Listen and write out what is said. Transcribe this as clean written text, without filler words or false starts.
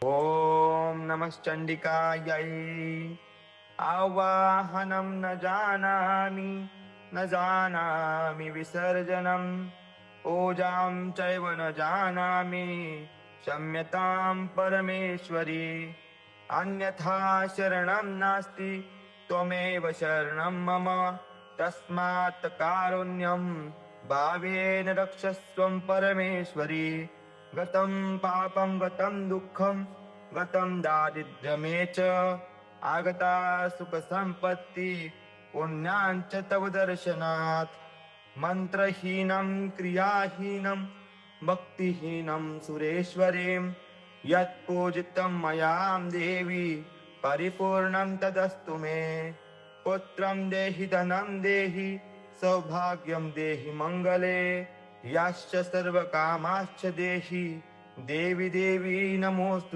ॐ नमश्चण्डिकायै। आवाहनं न जानामि, न जानामि विसर्जनम्। पूजां चैव न जानामि, क्षम्यतां परमेश्वरी। अन्यथा शरणं नास्ति, त्वमेव शरणं मम। तस्मात् कारुण्यं भावेन रक्षस्वं परमेश्वरी। गतं पापं गतं दुःखं गतं दारिद्र्यमे च आगता सुखसम्पत्ति पुण्याञ्च तव दर्शनात्। मन्त्रहीनं क्रियाहीनं भक्तिहीनं सुरेश्वरीं यत्पूजितं मयां देवी परिपूर्णं तदस्तु मे। पुत्रं देहि धनं देहि सौभाग्यं देहि मङ्गले याश्च सर्वकामाश्च देहि देवी देवी नमोऽस्तु।